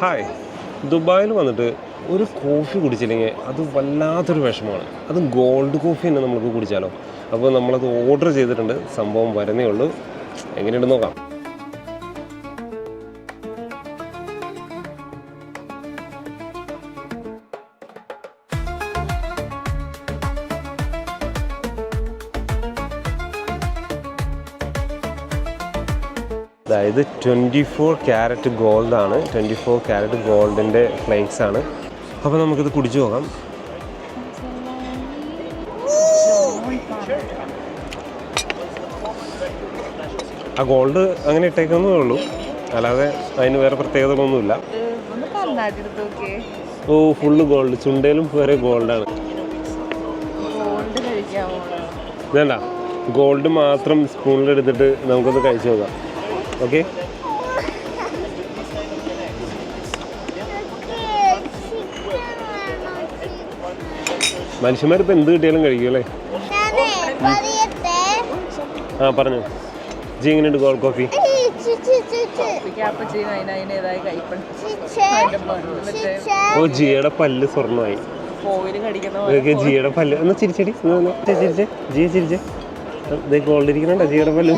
Hi, ദുബായിൽ വന്നിട്ട് ഒരു കോഫി കുടിച്ചില്ലെങ്കിൽ അത് വല്ലാത്തൊരു വിഷമമാണ്. അത് ഗോൾഡ് കോഫി തന്നെ നമുക്ക് കുടിച്ചാലോ. അപ്പോൾ നമ്മളത് ഓർഡർ ചെയ്തിട്ടുണ്ട്, സംഭവം വരുന്നേ ഉള്ളൂ. എങ്ങനെയുണ്ടെന്ന് നോക്കാം. അതായത് 24 ക്യാരറ്റ് ഗോൾഡാണ്. 24 ക്യാരറ്റ് ഗോൾഡിൻ്റെ ഫ്ലേക്സ് ആണ്. അപ്പോൾ നമുക്കിത് കുടിച്ചു നോക്കാം. ആ ഗോൾഡ് അങ്ങനെ ഇട്ടേക്കുന്നേ ഉള്ളൂ, അല്ലാതെ അതിന് വേറെ പ്രത്യേകതകളൊന്നുമില്ല. ഓ, ഫുള്ള് ഗോൾഡ്, ചുണ്ടയിലും വരെ ഗോൾഡാണ്. വേണ്ട, ഗോൾഡ് മാത്രം സ്പൂണിലെടുത്തിട്ട് നമുക്കൊന്ന് കഴിച്ചു നോക്കാം. ഓക്കെ, മനുഷ്യന്മാരിപ്പോൾ എന്ത് കിട്ടിയാലും കഴിക്കും അല്ലേ? ആ, പറഞ്ഞു. ജി, എങ്ങനെയുണ്ട് ഗോൾഡ് കോഫി? ഓ, ജിയുടെ പല്ല് സ്വർണ്ണമായി. ജിയുടെ പല്ല് ഒന്ന് ചിരിച്ചടി, ചിരിച്ചേ, ജിയെ ചിരിച്ചേ. ഗോൾഡ് ഇരിക്കണുണ്ടോ ജിയുടെ പല്ല്?